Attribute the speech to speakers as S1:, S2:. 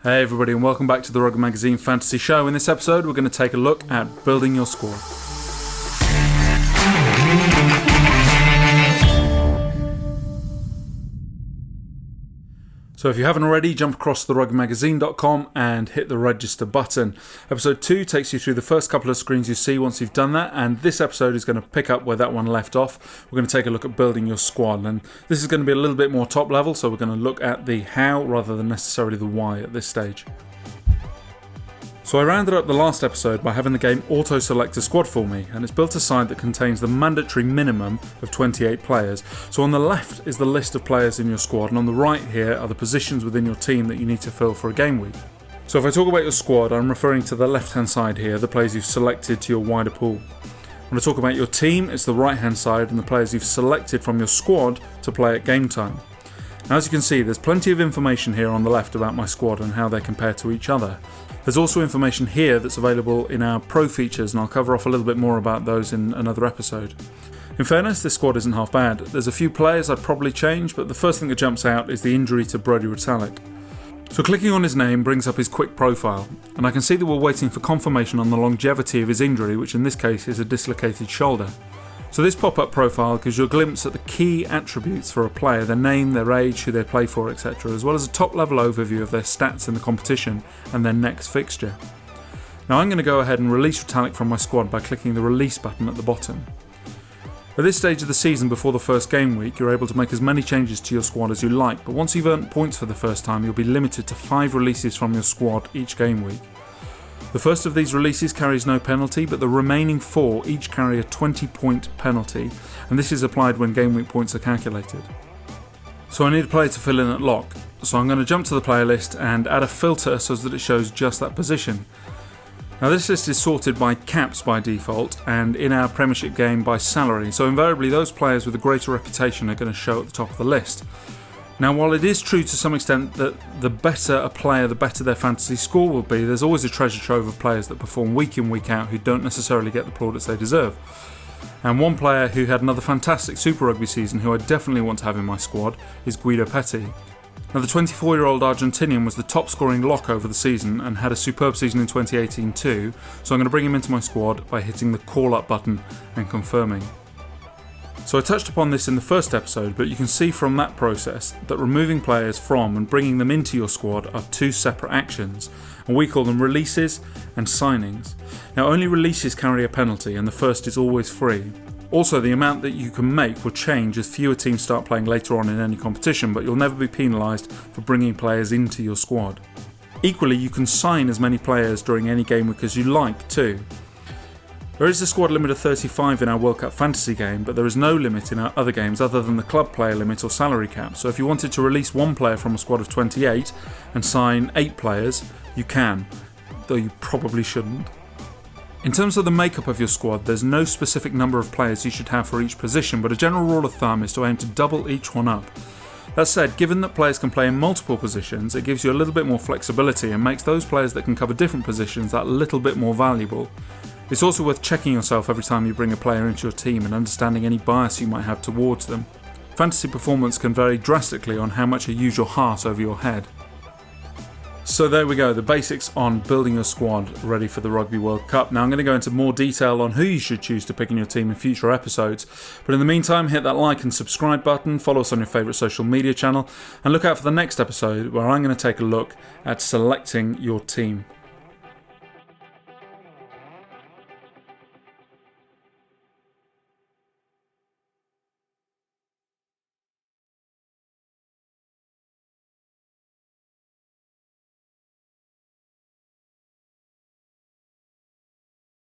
S1: Hey everybody, and welcome back to the Rugby Magazine Fantasy Show. In this episode we're going to take a look at building your squad. So if you haven't already, jump across to therugbymagazine.com and hit the register button. Episode 2 takes you through the first couple of screens you see once you've done that, and this episode is going to pick up where that one left off. We're going to take a look at building your squad, and this is going to be a little bit more top level, so we're going to look at the how rather than necessarily the why at this stage. So I rounded up the last episode by having the game auto-select a squad for me, and it's built a side that contains the mandatory minimum of 28 players. So on the left is the list of players in your squad, and on the right here are the positions within your team that you need to fill for a game week. So if I talk about your squad, I'm referring to the left-hand side here, the players you've selected to your wider pool. When I talk about your team, it's the right-hand side and the players you've selected from your squad to play at game time. Now, as you can see, there's plenty of information here on the left about my squad and how they compare to each other. There's also information here that's available in our pro features, and I'll cover off a little bit more about those in another episode. In fairness, this squad isn't half bad. There's a few players I'd probably change, but the first thing that jumps out is the injury to Brodie Retallick. So clicking on his name brings up his quick profile, and I can see that we're waiting for confirmation on the longevity of his injury, which in this case is a dislocated shoulder. So this pop-up profile gives you a glimpse at the key attributes for a player, their name, their age, who they play for, etc., as well as a top-level overview of their stats in the competition and their next fixture. Now I'm going to go ahead and release Retallick from my squad by clicking the release button at the bottom. At this stage of the season before the first game week, you're able to make as many changes to your squad as you like, but once you've earned points for the first time, you'll be limited to 5 releases from your squad each game week. The first of these releases carries no penalty, but the remaining 4 each carry a 20-point penalty, and this is applied when game week points are calculated. So I need a player to fill in at lock, so I'm going to jump to the player list and add a filter so that it shows just that position. Now this list is sorted by caps by default, and in our Premiership game by salary, so invariably those players with a greater reputation are going to show at the top of the list. Now, while it is true to some extent that the better a player, the better their fantasy score will be, there's always a treasure trove of players that perform week in, week out who don't necessarily get the plaudits they deserve. And one player who had another fantastic Super Rugby season who I definitely want to have in my squad is Guido Petti. Now, the 24-year-old Argentinian was the top scoring lock over the season and had a superb season in 2018 too, so I'm going to bring him into my squad by hitting the call up button and confirming. So I touched upon this in the first episode, but you can see from that process that removing players from and bringing them into your squad are 2 separate actions, and we call them releases and signings. Now only releases carry a penalty, and the first is always free. Also, the amount that you can make will change as fewer teams start playing later on in any competition, but you'll never be penalised for bringing players into your squad. Equally, you can sign as many players during any game week as you like too. There is a squad limit of 35 in our World Cup fantasy game, but there is no limit in our other games other than the club player limit or salary cap. So if you wanted to release 1 player from a squad of 28 and sign 8 players, you can, though you probably shouldn't. In terms of the makeup of your squad, there's no specific number of players you should have for each position, but a general rule of thumb is to aim to double each one up. That said, given that players can play in multiple positions, it gives you a little bit more flexibility and makes those players that can cover different positions that little bit more valuable. It's also worth checking yourself every time you bring a player into your team and understanding any bias you might have towards them. Fantasy performance can vary drastically on how much you use your heart over your head. So there we go, the basics on building your squad ready for the Rugby World Cup. Now I'm going to go into more detail on who you should choose to pick in your team in future episodes, but in the meantime hit that like and subscribe button, follow us on your favourite social media channel, and look out for the next episode where I'm going to take a look at selecting your team.